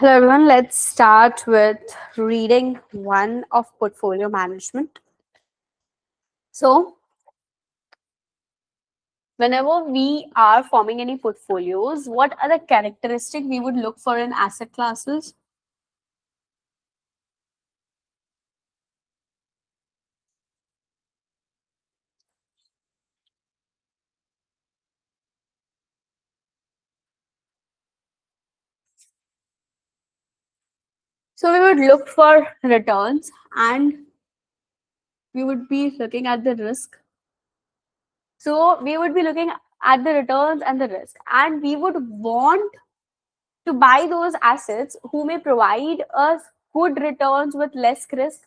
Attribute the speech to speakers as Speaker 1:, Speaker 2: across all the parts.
Speaker 1: Hello, everyone. Let's start with reading one of portfolio management. So, whenever we are forming any portfolios, what are the characteristics we would look for in asset classes? So, we would look for returns and we would be looking at the risk. So, we would be looking at the returns and the risk, and we would want to buy those assets who may provide us good returns with less risk,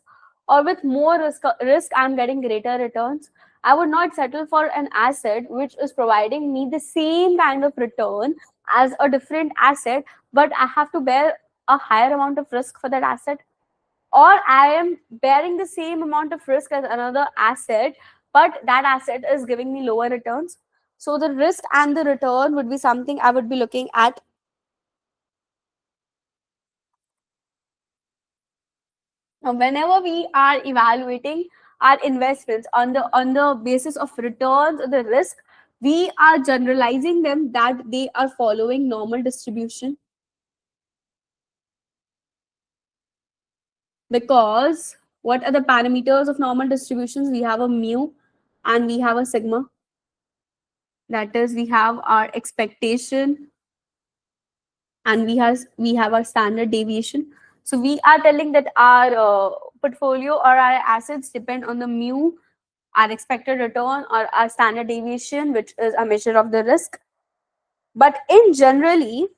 Speaker 1: or with more risk I'm getting greater returns. I would not settle for an asset which is providing me the same kind of return as a different asset, but I have to bear a higher amount of risk for that asset, or I am bearing the same amount of risk as another asset, but that asset is giving me lower returns. So the risk and the return would be something I would be looking at. Whenever we are evaluating our investments on the basis of returns or the risk, we are generalizing them that they are following normal distribution, because what are the parameters of normal distributions? We have a mu and we have a sigma. That is, we have our expectation and we have our standard deviation. So we are telling that our portfolio or our assets depend on the mu, our expected return, or our standard deviation, which is a measure of the risk. But in generally,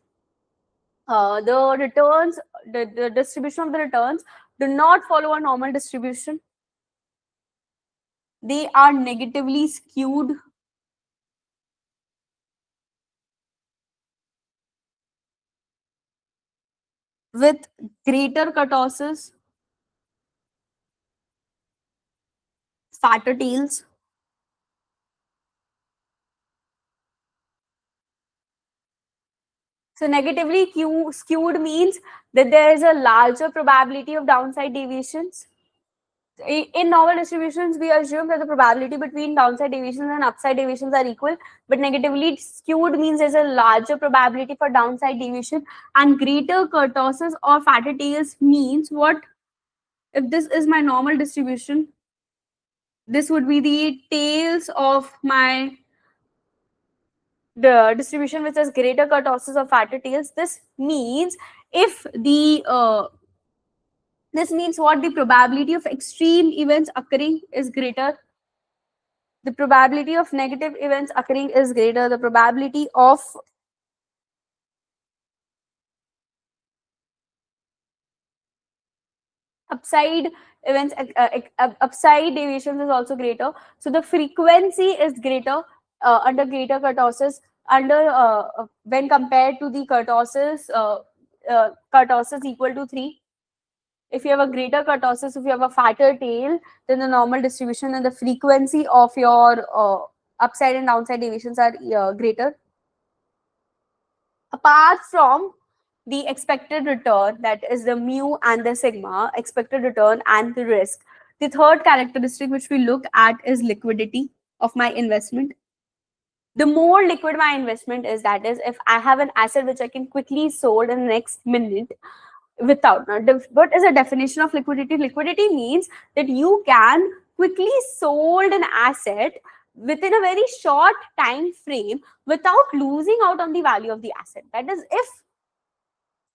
Speaker 1: the returns, the distribution of the returns do not follow a normal distribution. They are negatively skewed with greater kurtosis, fatter tails. So negatively skewed means that there is a larger probability of downside deviations. In normal distributions, we assume that the probability between downside deviations and upside deviations are equal, but negatively skewed means there's a larger probability for downside deviation, and greater kurtosis or fatter tails means what? If this is my normal distribution, this would be the tails of my the distribution which has greater kurtosis or fatter tails. If the this means what? The probability of extreme events occurring is greater, the probability of negative events occurring is greater, the probability of upside events, upside deviations is also greater. So the frequency is greater under greater kurtosis, under when compared to the kurtosis equal to 3. If you have a greater kurtosis, if you have a fatter tail than the normal distribution, then the frequency of your upside and downside deviations are greater. Apart from the expected return, that is the mu and the sigma, expected return and the risk, the third characteristic which we look at is liquidity of my investment. The more liquid my investment is, that is, if I have an asset which I can quickly sold in the next minute without, now what is the definition of liquidity? Liquidity means that you can quickly sold an asset within a very short time frame without losing out on the value of the asset. That is, if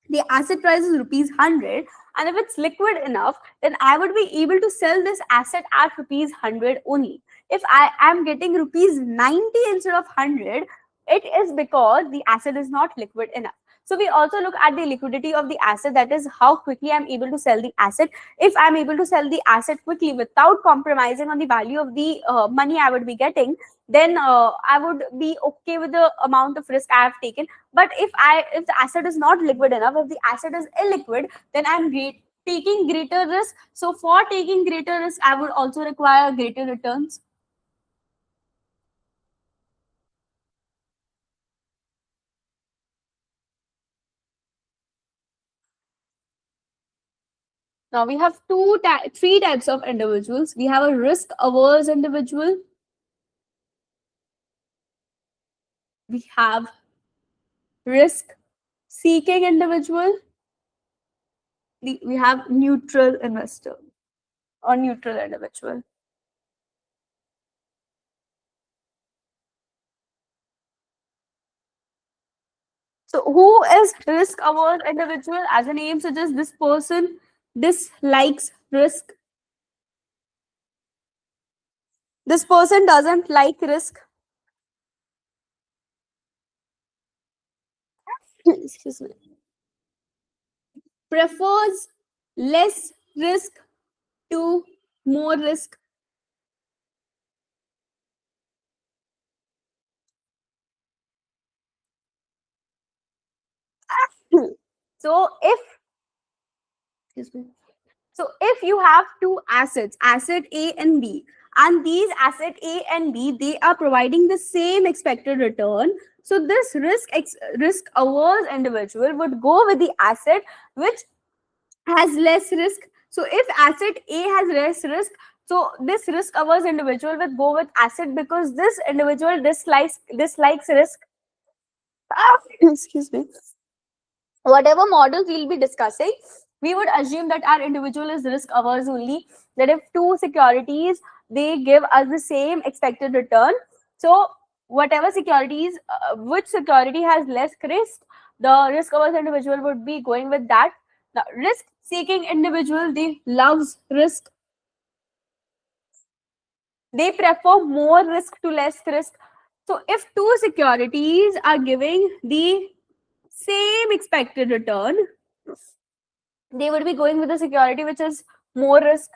Speaker 1: the asset price is rupees 100, and if it's liquid enough, then I would be able to sell this asset at rupees 100 only. If I am getting rupees 90 instead of 100, it is because the asset is not liquid enough. So we also look at the liquidity of the asset, that is how quickly I'm able to sell the asset. If I'm able to sell the asset quickly without compromising on the value of the money I would be getting, then I would be okay with the amount of risk I have taken. But if the asset is not liquid enough, if the asset is illiquid, then taking greater risk. So for taking greater risk, I would also require greater returns. Now we have three types of individuals. We have a risk averse individual. We have risk seeking individual. We have neutral investor or neutral individual. So who is risk averse individual? As the name suggests, this person dislikes risk. This person doesn't like risk. Excuse me. Prefers less risk to more risk. So if excuse me. So if you have two assets, asset A and B, and these asset A and B, they are providing the same expected return. So this risk averse individual would go with the asset which has less risk. So if asset A has less risk, so this risk averse individual will go with asset because this individual dislikes risk. Excuse me. Whatever models we'll be discussing, we would assume that our individual is risk averse only. That if two securities, they give us the same expected return. So whatever securities, which security has less risk, the risk averse individual would be going with that. The risk seeking individual, they loves risk. They prefer more risk to less risk. So if two securities are giving the same expected return, they would be going with the security which is more risk.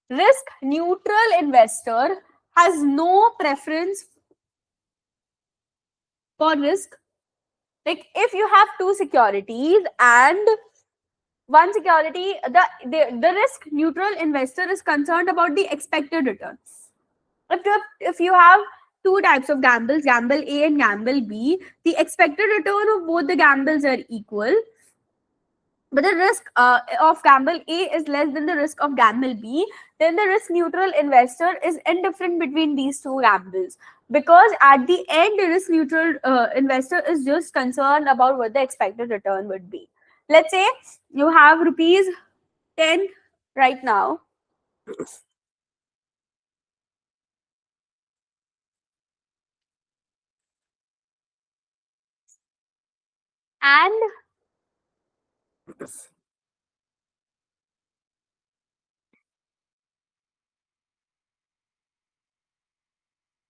Speaker 1: Risk neutral investor has no preference for risk. Like if you have two securities and one security, the risk neutral investor is concerned about the expected return. If you have two types of gambles, gamble A and gamble B, the expected return of both the gambles are equal, but the risk of gamble A is less than the risk of gamble B, then the risk neutral investor is indifferent between these two gambles, because at the end the risk neutral investor is just concerned about what the expected return would be. Let's say you have rupees 10 right now, and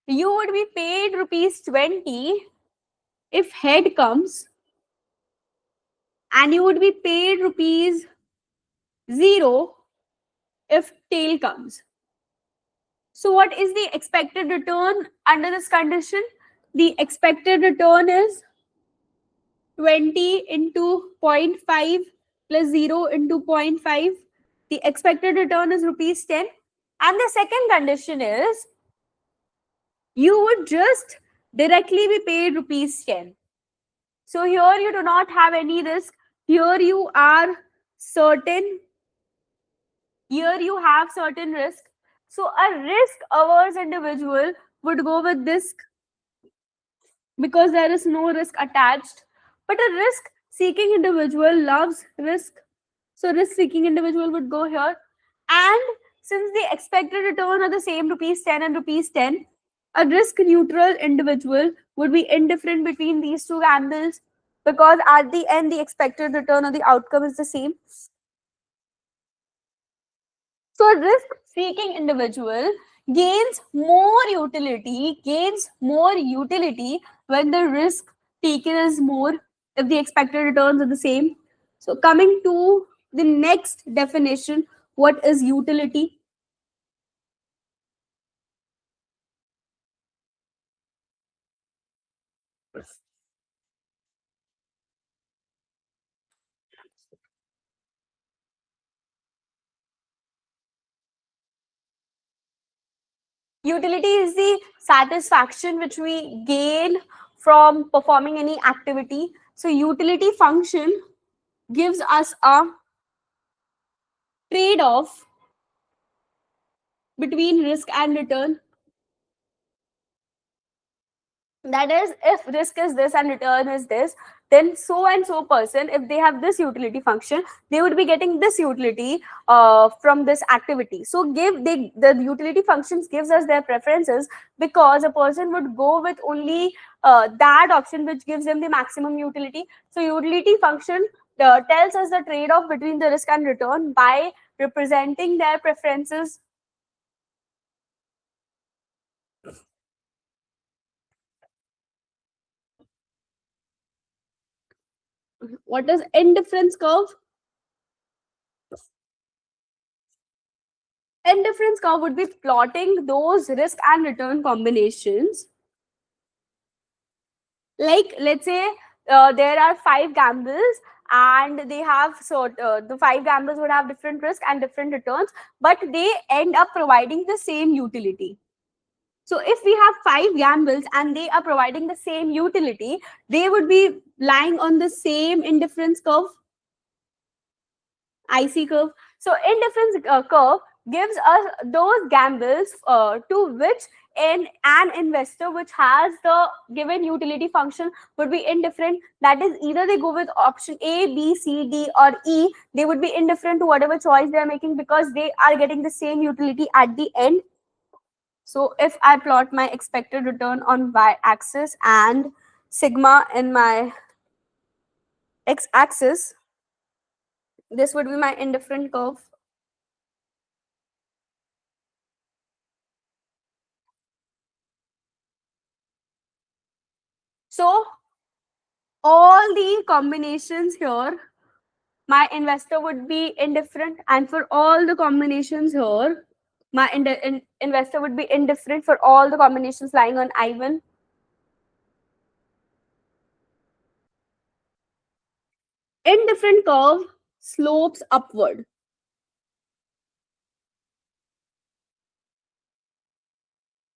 Speaker 1: you would be paid rupees 20 if head comes, and you would be paid rupees 0 if tail comes. So what is the expected return under this condition? The expected return is 20 into zero point 0.5 plus 0 into zero point 0.5. The expected return is rupees 10. And the second condition is you would just directly be paid rupees 10. So here you do not have any risk. Here you are certain. Here you have certain risk. So a risk averse individual would go with this because there is no risk attached. But a risk seeking individual loves risk. So risk seeking individual would go here. And since the expected return are the same, rupees 10 and rupees 10, a risk neutral individual would be indifferent between these two gambles, because at the end the expected return or the outcome is the same. So a risk-seeking individual gains more utility when the risk taken is more, if the expected returns are the same. So coming to the next definition, what is utility? Utility is the satisfaction which we gain from performing any activity. So utility function gives us a trade-off between risk and return. That is, if risk is this and return is this, then so and so person, if they have this utility function, they would be getting this utility from this activity. So the utility functions gives us their preferences, because a person would go with only that option which gives them the maximum utility. So utility function tells us the trade-off between the risk and return by representing their preferences. What is indifference curve? Indifference curve would be plotting those risk and return combinations. Like, let's say there are five gambles, and they have, so the five gambles would have different risk and different returns, but they end up providing the same utility. So if we have five gambles and they are providing the same utility, they would be lying on the same indifference curve, IC curve. So indifference curve gives us those gambles to which an investor which has the given utility function would be indifferent. That is, either they go with option A, B, C, D, or E. They would be indifferent to whatever choice they are making, because they are getting the same utility at the end. So if I plot my expected return on y-axis and sigma in my x-axis, this would be my indifferent curve. So all the combinations here, my investor would be indifferent, and for all the combinations here, my investor would be indifferent for all the combinations lying on I1. Indifferent curve slopes upward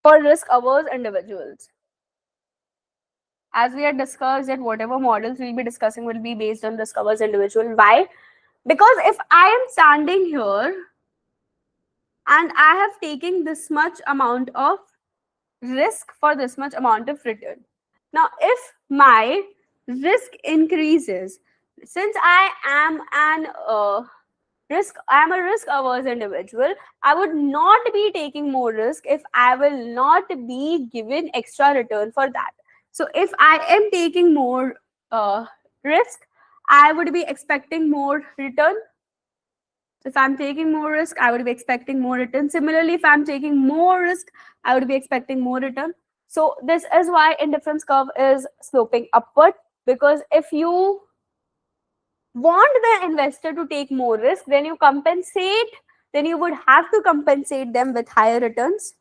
Speaker 1: for risk averse individuals. As we had discussed, that whatever models we'll be discussing will be based on risk averse individual. Why? Because if I am standing here and I have taken this much amount of risk for this much amount of return. Now, if my risk increases, since I am a risk averse individual, I would not be taking more risk if I will not be given extra return for that. So if I am taking more risk, I would be expecting more return. If I'm taking more risk, I would be expecting more return. Similarly, if I'm taking more risk, I would be expecting more return. So this is why indifference curve is sloping upward, because if you want the investor to take more risk, then you would have to compensate them with higher returns.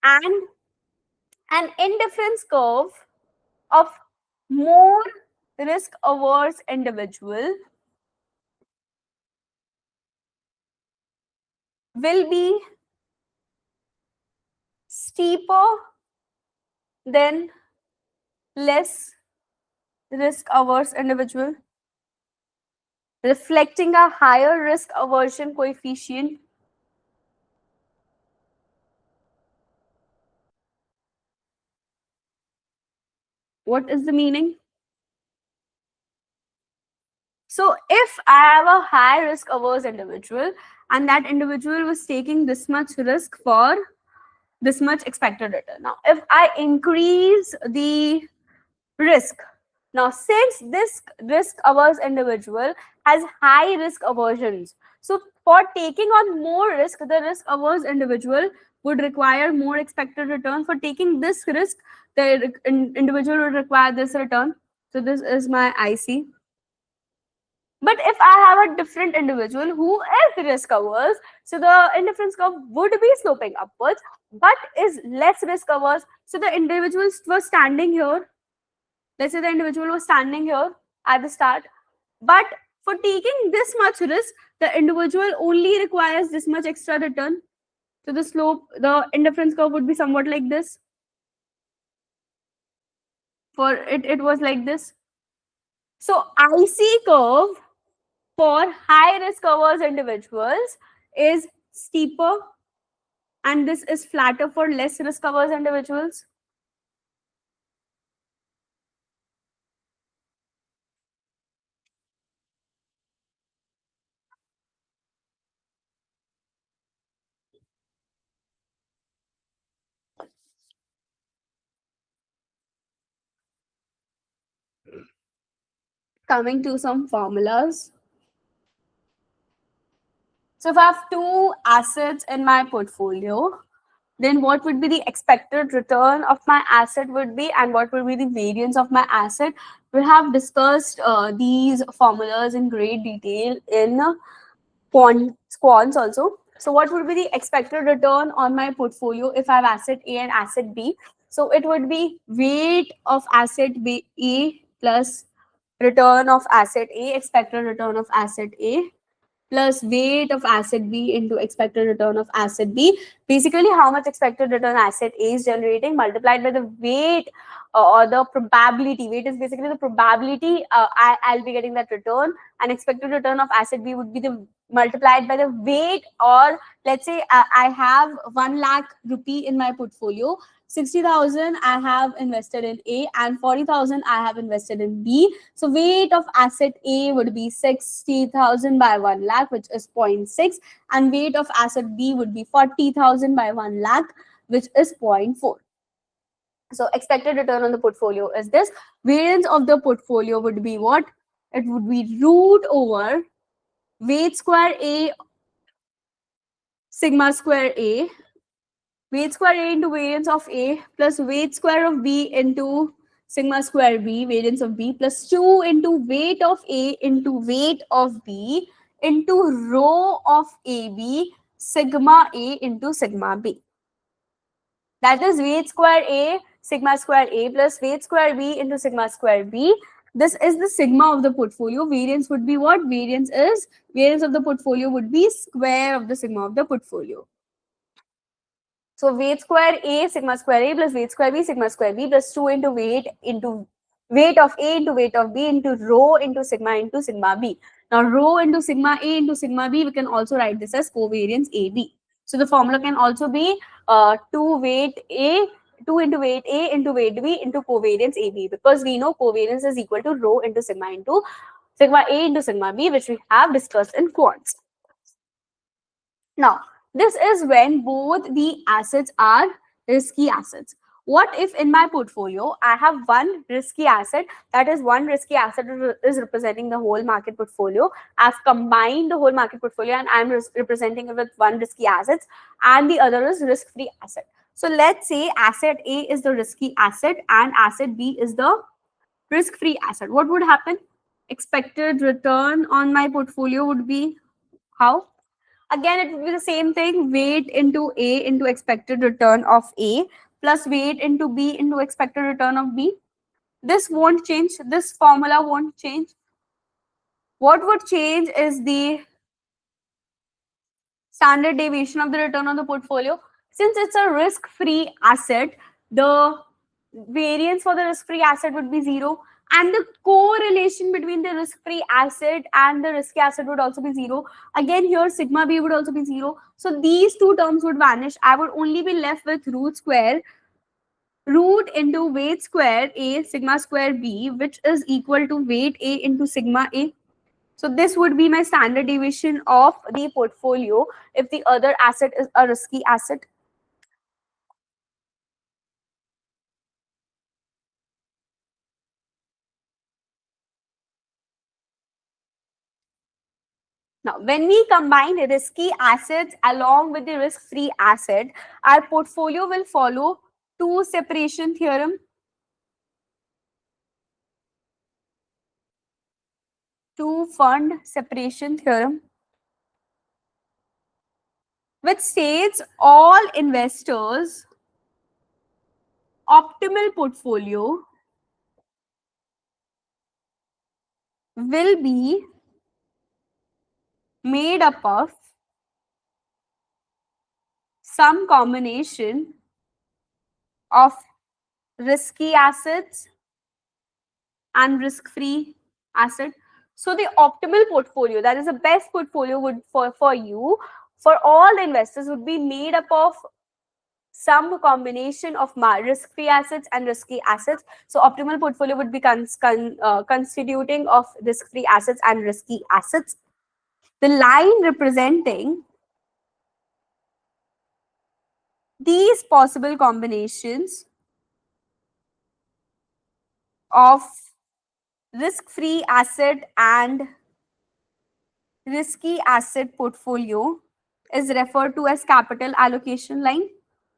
Speaker 1: And an indifference curve of more risk averse individual will be steeper than less risk averse individual, reflecting a higher risk aversion coefficient. What is the meaning? So if I have a high risk averse individual, and that individual was taking this much risk for this much expected return. Now, if I increase the risk, now since this risk averse individual has high risk aversions, so for taking on more risk, the risk averse individual would require more expected return. For taking this risk, the individual would require this return. So this is my IC. But if I have a different individual who is risk averse, so the indifference curve would be sloping upwards, but is less risk averse. So the individual was standing here. Let's say the individual was standing here at the start, but for taking this much risk, the individual only requires this much extra return. So the indifference curve would be somewhat like this. For it was like this. So IC curve for high risk averse individuals is steeper, and this is flatter for less risk averse individuals. Coming to some formulas. So if I have two assets in my portfolio, then what would be the expected return of my asset would be, and what would be the variance of my asset. We have discussed these formulas in great detail in quants also. So what would be the expected return on my portfolio if I have asset A and asset B? So it would be weight of asset B A plus return of asset A, expected return of asset A, plus weight of asset B into expected return of asset B. Basically, how much expected return asset A is generating multiplied by the weight or the probability. Weight is basically the probability I'll be getting that return, and expected return of asset B would be the multiplied by the weight, or let's say I have 1 lakh rupee in my portfolio. 60,000 I have invested in A and 40,000 I have invested in B. So weight of asset A would be 60,000 by 1 lakh, which is zero point 0.6, and weight of asset B would be 40,000 by 1 lakh, which is zero point 0.4. So expected return on the portfolio is this. Variance of the portfolio would be what? It would be root over weight square A sigma square A, weight square A into variance of A, plus weight square of B into sigma square B, variance of B, plus 2 into weight of A into weight of B into rho of AB, sigma A into sigma B. That is weight square A, sigma square A, plus weight square B into sigma square B. This is the sigma of the portfolio. Variance would be what? Variance of the portfolio would be square of the sigma of the portfolio. So weight square A sigma square A plus weight square B sigma square B plus 2 into weight of A into weight of B into rho into sigma B. Now rho into sigma A into sigma B, we can also write this as covariance AB. So the formula can also be 2 weight A, 2 into weight A into weight B into covariance AB, because we know covariance is equal to rho into sigma A into sigma B, which we have discussed in quants. Now, this is when both the assets are risky assets. What if in my portfolio I have one risky asset, that is one risky asset is representing the whole market portfolio. I've combined the whole market portfolio and I'm representing it with one risky asset, and the other is risk-free asset. So let's say asset A is the risky asset and asset B is the risk-free asset. What would happen? Expected return on my portfolio would be how? Again, it will be the same thing, weight into A into expected return of A plus weight into B into expected return of B. This won't change. This formula won't change. What would change is the standard deviation of the return on the portfolio. Since it's a risk-free asset, the variance for the risk-free asset would be 0. And the correlation between the risk-free asset and the risky asset would also be 0. Again, here sigma B would also be 0. So these two terms would vanish. I would only be left with root into weight square A sigma square B, which is equal to weight A into sigma A. So this would be my standard deviation of the portfolio if the other asset is a risky asset. Now, when we combine risky assets along with the risk-free asset, our portfolio will follow two separation theorem. Two fund separation theorem, which states all investors' optimal portfolio will be made up of some combination of risky assets and risk-free asset. So the optimal portfolio, that is the best portfolio would for you, for all the investors, would be made up of some combination of risk-free assets and risky assets. So optimal portfolio would be constituting of risk-free assets and risky assets. The line representing these possible combinations of risk-free asset and risky asset portfolio is referred to as capital allocation line.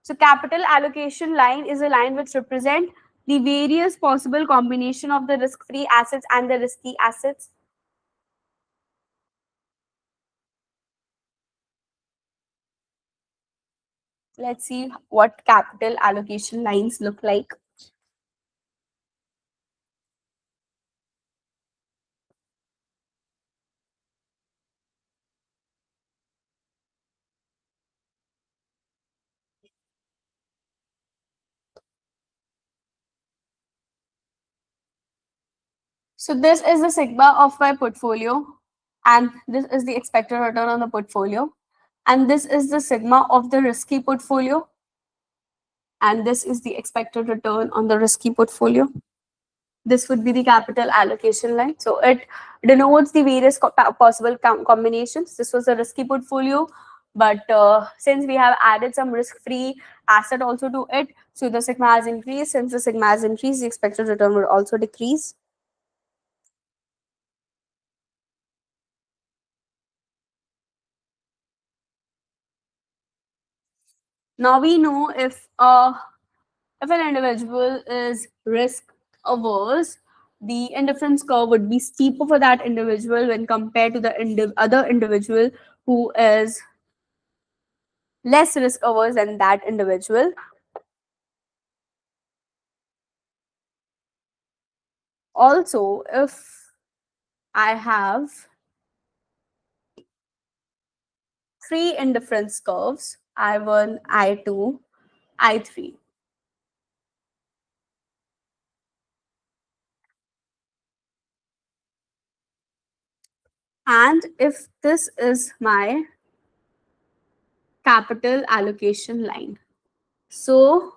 Speaker 1: So capital allocation line is a line which represent the various possible combination of the risk-free assets and the risky assets. Let's see what capital allocation lines look like. So this is the sigma of my portfolio, and this is the expected return on the portfolio, and this is the sigma of the risky portfolio, and this is the expected return on the risky portfolio. This would be the capital allocation line. So it denotes the various possible combinations. This was a risky portfolio, but since we have added some risk-free asset also to it, so the sigma has increased. Since the sigma has increased, the expected return will also decrease. Now we know if an individual is risk averse, the indifference curve would be steeper for that individual when compared to the other individual who is less risk averse than that individual. Also, if I have three indifference curves, I1, I2, I3, and if this is my capital allocation line, so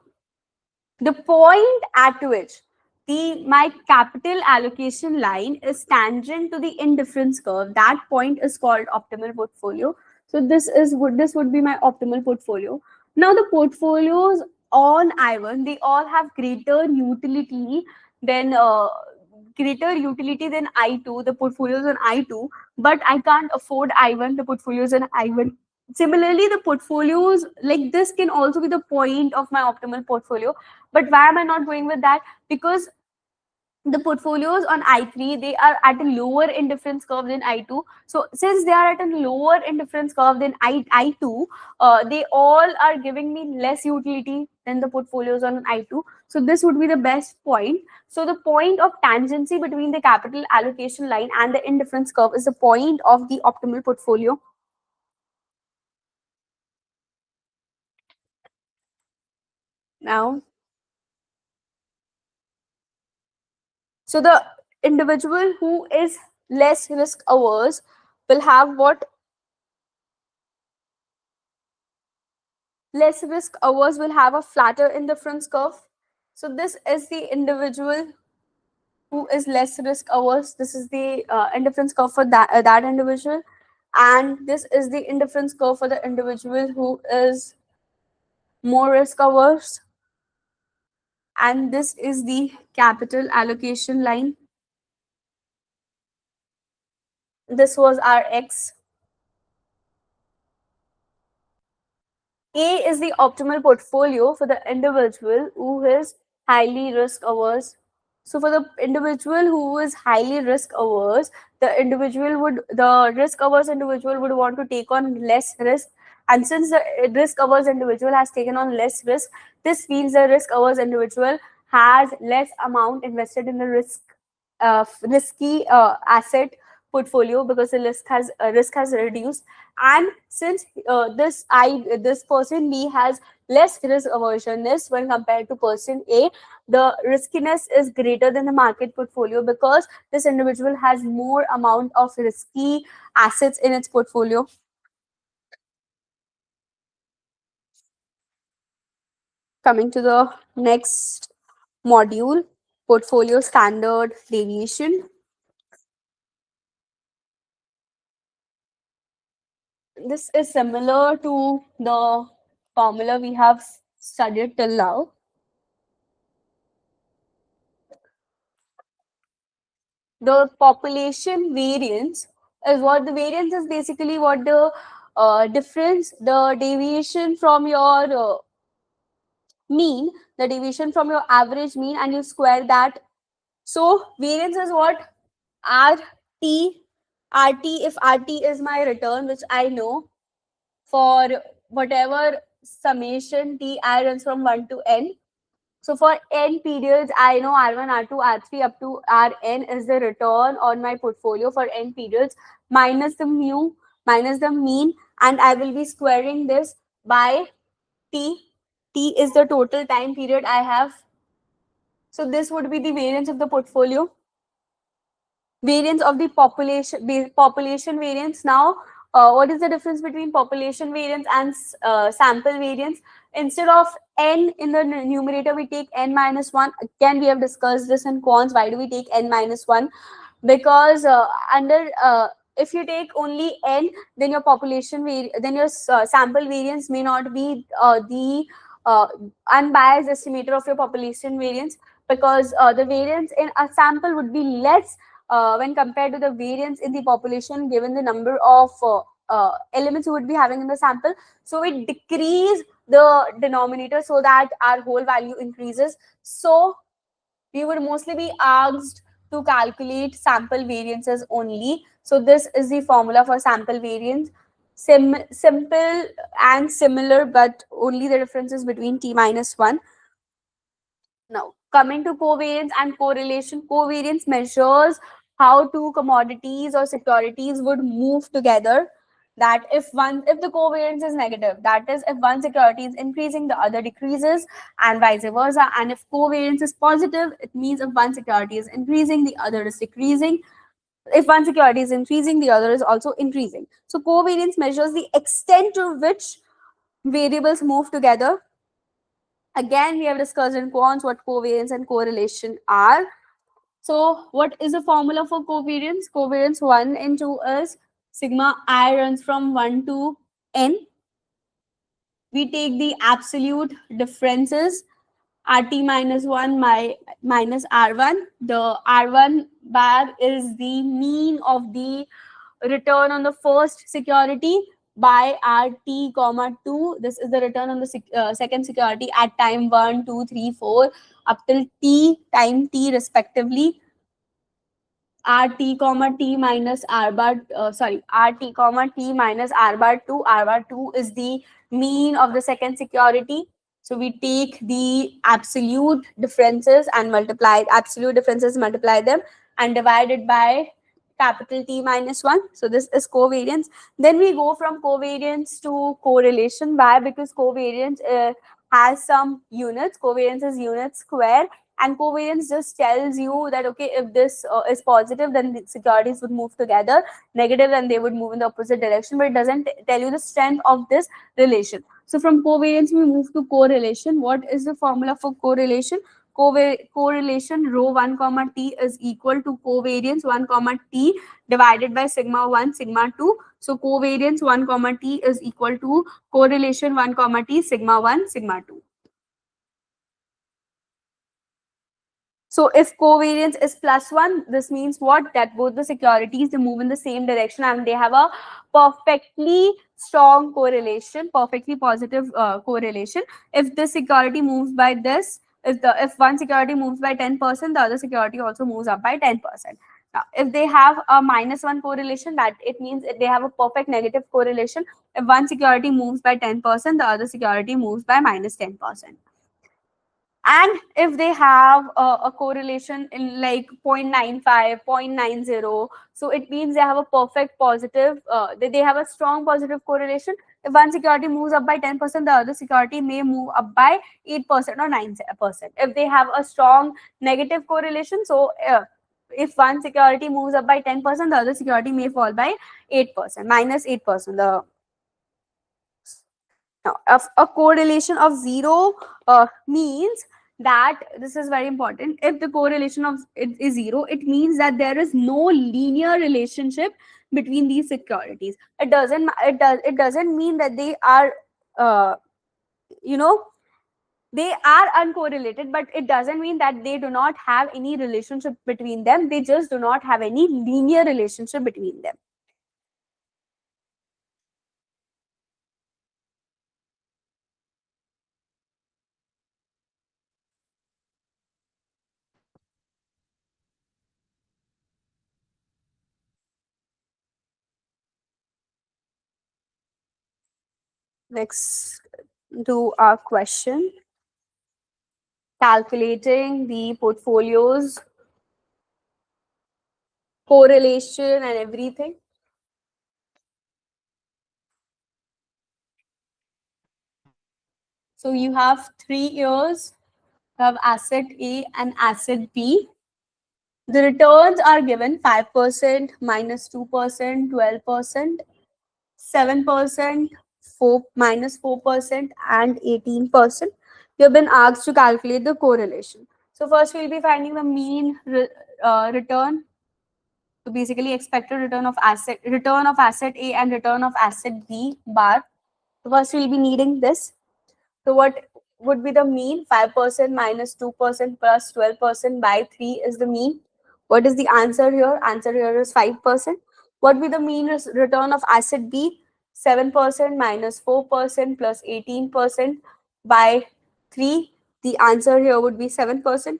Speaker 1: the point at which the my capital allocation line is tangent to the indifference curve, that point is called optimal portfolio. So this would be my optimal portfolio. Now the portfolios on I1, they all have greater utility than I2, the portfolios on I2, but I can't afford I1, the portfolios on I1. Similarly, the portfolios like this can also be the point of my optimal portfolio. But why am I not going with that? Because the portfolios on I3, they are at a lower indifference curve than I2. So since they are at a lower indifference curve than I2, they all are giving me less utility than the portfolios on I2. So this would be the best point. So the point of tangency between the capital allocation line and the indifference curve is the point of the optimal portfolio. Now, so the individual who is less risk averse will have what? Less risk averse will have a flatter indifference curve. So this is the individual who is less risk averse. This is the indifference curve for that individual, and this is the indifference curve for the individual who is more risk averse. And this is the capital allocation line. This was our X. A is the optimal portfolio for the individual who is highly risk averse. So for the individual who is highly risk averse, the risk averse individual would want to take on less risk. And since the risk averse individual has taken on less risk, this means the risk averse individual has less amount invested in the risky asset portfolio because the risk has reduced. And since this person B has less risk aversionness when compared to person A, the riskiness is greater than the market portfolio because this individual has more amount of risky assets in its portfolio. Coming to the next module, portfolio standard deviation. This is similar to the formula we have studied till now. The population variance is what the variance is basically what the difference, the deviation from your mean, the deviation from your average mean, and you square that. So variance is what RT, RT, if RT is my return, which I know for whatever summation Ti runs from 1 to n. So for n periods, I know R1, R2, R3 up to Rn is the return on my portfolio for n periods minus the mu, minus the mean, and I will be squaring this by T. T is the total time period I have. So this would be the variance of the portfolio. Variance of the population variance. Now what is the difference between population variance and sample variance? Instead of n in the numerator, we take n minus 1. Again, we have discussed this in quants. Why do we take n minus 1? Because under if you take only n, then your then your sample variance may not be the unbiased estimator of your population variance, because the variance in a sample would be less when compared to the variance in the population given the number of elements you would be having in the sample. So we decrease the denominator so that our whole value increases. So we would mostly be asked to calculate sample variances only. So this is the formula for sample variance. Simple and similar, but only the differences between t minus 1. Now, coming to covariance and correlation. Covariance measures how two commodities or securities would move together. That if the covariance is negative, that is if one security is increasing, the other decreases, and vice versa. And if covariance is positive, it means if one security is increasing, the other is decreasing. If one security is increasing, the other is also increasing. So covariance measures the extent to which variables move together. Again, we have discussed in quants what covariance and correlation are. So what is the formula for covariance? Covariance 1 and 2 is sigma I runs from 1 to n. We take the absolute differences, RT minus 1 minus R1. The R1 bar is the mean of the return on the first security by RT comma 2. This is the return on the second security at time 1, 2, 3, 4 up till t, time t respectively. RT comma t minus R bar, RT comma t minus R bar 2. R bar 2 is the mean of the second security. So we take the absolute differences, multiply them, and divide it by capital T minus 1. So this is covariance. Then we go from covariance to correlation. Why? Because covariance has some units. Covariance is unit square, and covariance just tells you that okay, if this is positive, then the securities would move together. Negative, then they would move in the opposite direction. But it doesn't tell you the strength of this relation. So from covariance we move to correlation. What is the formula for correlation? Correlation rho 1 comma t is equal to covariance 1 comma t divided by sigma 1 sigma 2. So covariance 1 comma t is equal to correlation 1 comma t sigma 1 sigma 2. So if covariance is +1, this means what? That both the securities, they move in the same direction and they have a perfectly strong correlation, perfectly positive correlation. If this security moves by this, if one security moves by 10%, the other security also moves up by 10%. Now, if they have a -1 correlation, that it means they have a perfect negative correlation. If one security moves by 10%, the other security moves by -10%. And if they have a correlation in like 0.95, 0.90, so it means they have a perfect positive, they have a strong positive correlation. If one security moves up by 10%, the other security may move up by 8% or 9%. If they have a strong negative correlation, so if one security moves up by 10%, the other security may fall by 8%, minus 8%. Now, a correlation of zero means that, this is very important, if the correlation of it is zero, it means that there is no linear relationship between these securities. It doesn't mean that they are uh, you know they are uncorrelated, but it doesn't mean that they do not have any relationship between them. They just do not have any linear relationship between them. Next to our question, calculating the portfolio's correlation and everything. So you have 3 years, you have asset A and asset B. The returns are given 5%, minus 2%, 12%, 7%, 4 minus 4%, and 18%. You have been asked to calculate the correlation. So first we'll be finding the mean return. So basically expected return of asset A and return of asset B bar. So first we'll be needing this. So what would be the mean? 5% minus 2% plus 12% by 3 is the mean. What is the answer here? Answer here is 5%. What would be the mean return of asset B? 7% minus 4% plus 18% by 3. The answer here would be 7%.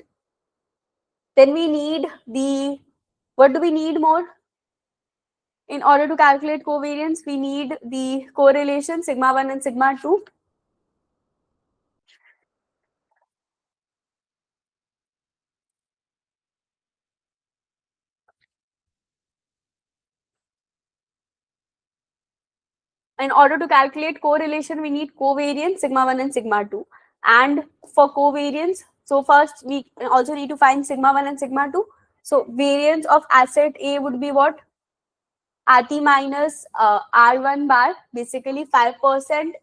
Speaker 1: Then we need the, what do we need more? In order to calculate covariance, we need the correlation sigma 1 and sigma 2. In order to calculate correlation, we need covariance sigma 1 and sigma 2. And for covariance, so first we also need to find sigma 1 and sigma 2. So variance of asset A would be what? RT minus R1 bar, basically 5%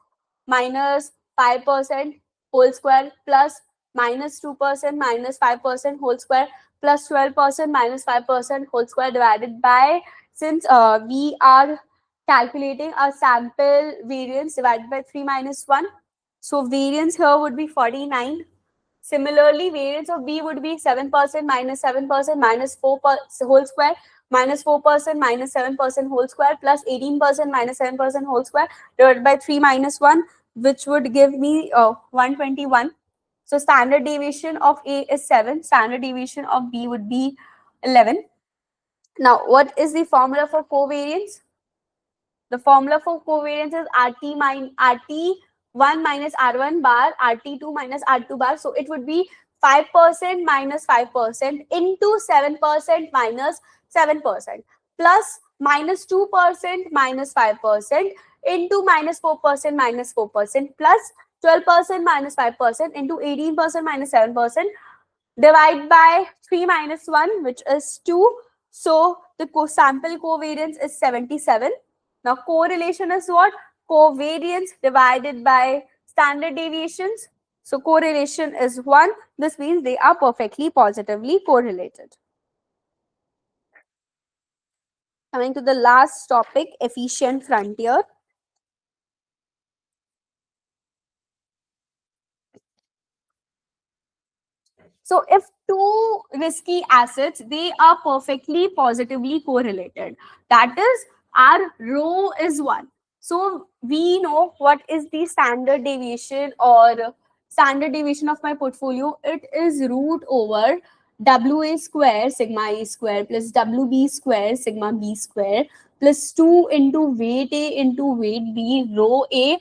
Speaker 1: minus 5% whole square plus minus 2% minus 5% whole square plus 12% minus 5% whole square divided by, since we are calculating a sample variance, divided by 3 minus 1. So variance here would be 49. Similarly, variance of B would be 7% minus 7% minus 4 whole square minus 4% minus 7% whole square plus 18% minus 7% whole square divided by 3 minus 1, which would give me 121. So standard deviation of A is 7. Standard deviation of B would be 11. Now, what is the formula for covariance? The formula for covariance is RT1 minus R1 bar, RT2 minus R2 bar. So it would be 5% minus 5% into 7% minus 7% plus minus 2% minus 5% into minus 4% plus 12% minus 5% into 18% minus 7%, divide by 3 minus 1, which is 2. So the sample covariance is 77. Now correlation is what? Covariance divided by standard deviations. So correlation is 1. This means they are perfectly positively correlated. Coming to the last topic, efficient frontier. So if two risky assets, they are perfectly positively correlated. That is, our rho is 1. So we know what is the standard deviation or standard deviation of my portfolio. It is root over WA square sigma A square plus WB square sigma B square plus 2 into weight A into weight B, rho A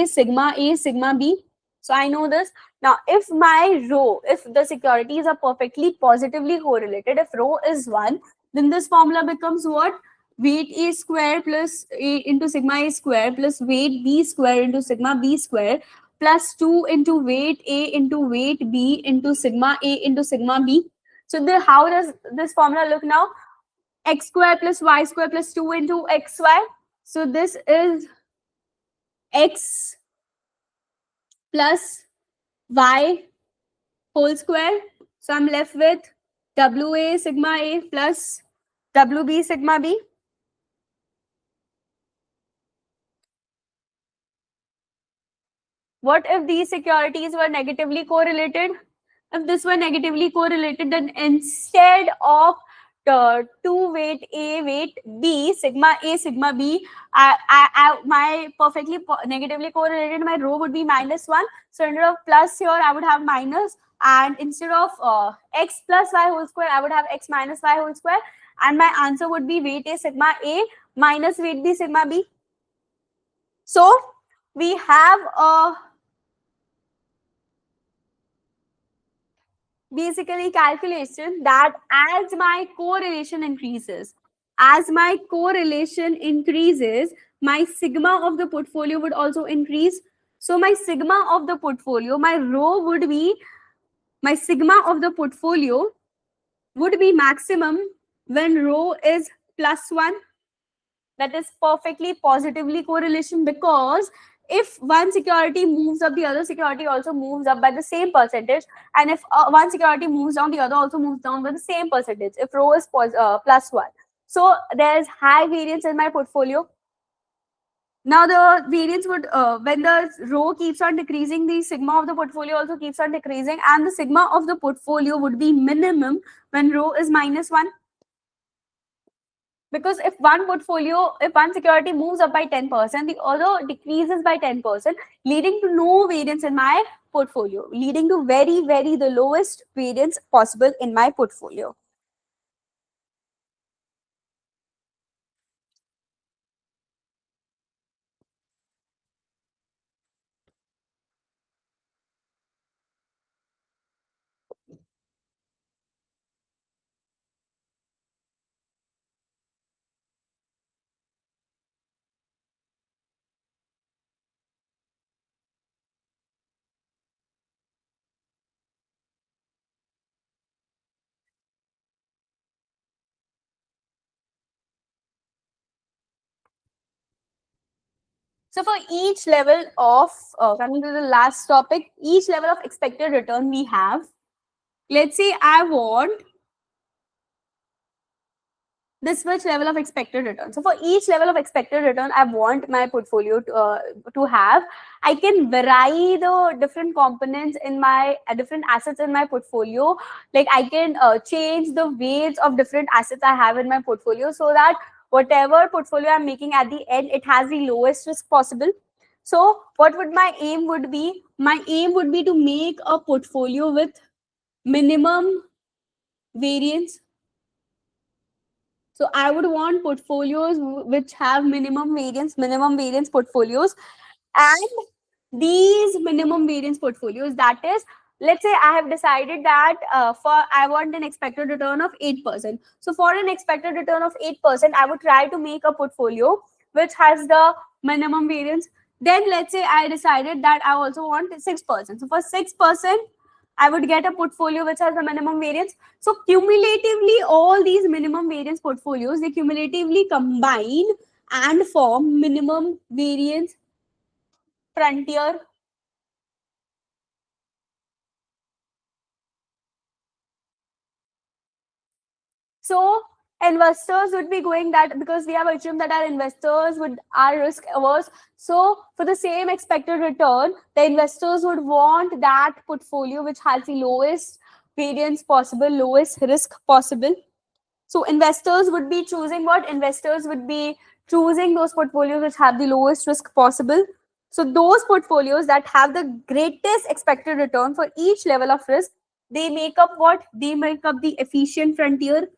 Speaker 1: sigma B. So I know this. Now, if my rho, if the securities are perfectly positively correlated, if rho is 1, then this formula becomes what? Weight A square plus A into sigma A square plus weight B square into sigma B square plus 2 into weight A into weight B into sigma A into sigma B. So how does this formula look now? X square plus Y square plus 2 into XY. So this is X plus Y whole square. So I'm left with WA sigma A plus WB sigma B. What if these securities were negatively correlated? If this were negatively correlated, then instead of the 2 weight A weight B sigma A sigma B, my negatively correlated, my rho would be -1. So instead of plus here, I would have minus, and instead of x plus y whole square, I would have x minus y whole square, and my answer would be weight A sigma A minus weight B sigma B. So we have a basically calculation that as my correlation increases, my sigma of the portfolio would also increase. So my sigma of the portfolio, my sigma of the portfolio would be maximum when rho is +1. That is perfectly positively correlation, because if one security moves up, the other security also moves up by the same percentage, and if one security moves down, the other also moves down by the same percentage if rho is +1. So there's high variance in my portfolio. Now the variance would, when the rho keeps on decreasing, the sigma of the portfolio also keeps on decreasing, and the sigma of the portfolio would be minimum when rho is -1. Because if one security moves up by 10%, the other decreases by 10%, leading to no variance in my portfolio, leading to very the lowest variance possible in my portfolio. So for each level of, coming to the last topic, each level of expected return we have, let's say I want this much level of expected return. So for each level of expected return I want my portfolio to have, I can vary the different components in my different assets in my portfolio. Like I can change the weights of different assets I have in my portfolio, so that whatever portfolio I'm making at the end, it has the lowest risk possible. So what would my aim would be? My aim would be to make a portfolio with minimum variance. So I would want portfolios which have minimum variance portfolios. And these minimum variance portfolios, that is, let's say I have decided that I want an expected return of 8%. So for an expected return of 8%, I would try to make a portfolio which has the minimum variance. Then let's say I decided that I also want 6%. So for 6%, I would get a portfolio which has a minimum variance. So cumulatively, all these minimum variance portfolios, they cumulatively combine and form minimum variance frontier. So investors would be going that, because we have assumed that our investors would are risk averse. So for the same expected return, the investors would want that portfolio which has the lowest variance possible, lowest risk possible. So investors would be choosing what? Investors would be choosing those portfolios which have the lowest risk possible. So those portfolios that have the greatest expected return for each level of risk, they make up what? They make up the efficient frontier.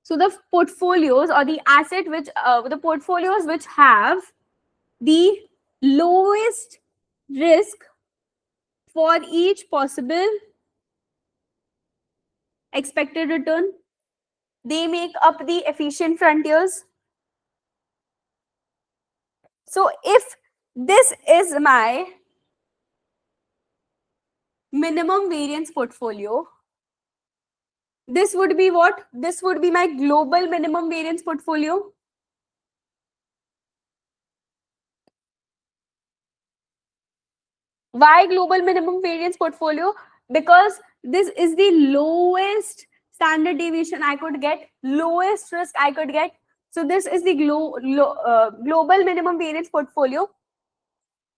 Speaker 1: So the portfolios or the portfolios which have the lowest risk for each possible expected return. They make up the efficient frontiers. So if this is my minimum variance portfolio, this would be what? This would be my global minimum variance portfolio. Why global minimum variance portfolio? Because this is the lowest standard deviation I could get, lowest risk I could get. So this is the global minimum variance portfolio,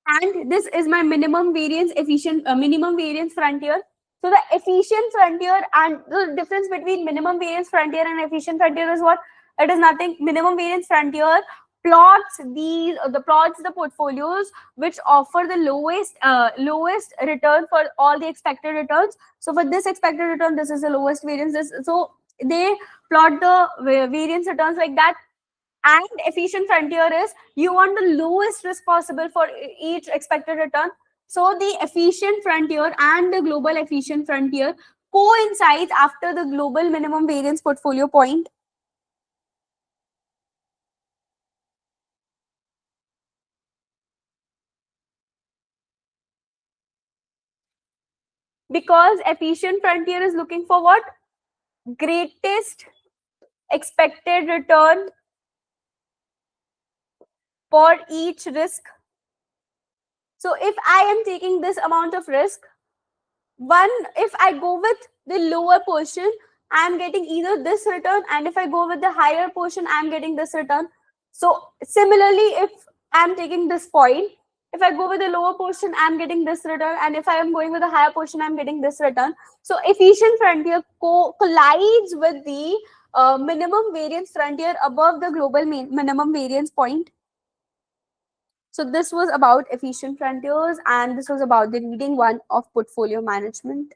Speaker 1: and this is my minimum variance efficient minimum variance frontier. So the efficient frontier, and the difference between minimum variance frontier and efficient frontier is what? It is nothing. Minimum variance frontier plots the portfolios which offer the lowest return for all the expected returns. So for this expected return, this is the lowest variance. So they plot the variance returns like that. And efficient frontier is you want the lowest risk possible for each expected return. So the efficient frontier and the global efficient frontier coincides after the global minimum variance portfolio point. Because efficient frontier is looking for what? Greatest expected return for each risk. So if I am taking this amount of risk, one, if I go with the lower portion, I'm getting either this return, and if I go with the higher portion, I'm getting this return. So similarly, if I'm taking this point, if I go with the lower portion, I'm getting this return, and if I am going with the higher portion, I'm getting this return. So efficient frontier collides with the minimum variance frontier above the global minimum variance point. So this was about efficient frontiers, and this was about the reading one of portfolio management.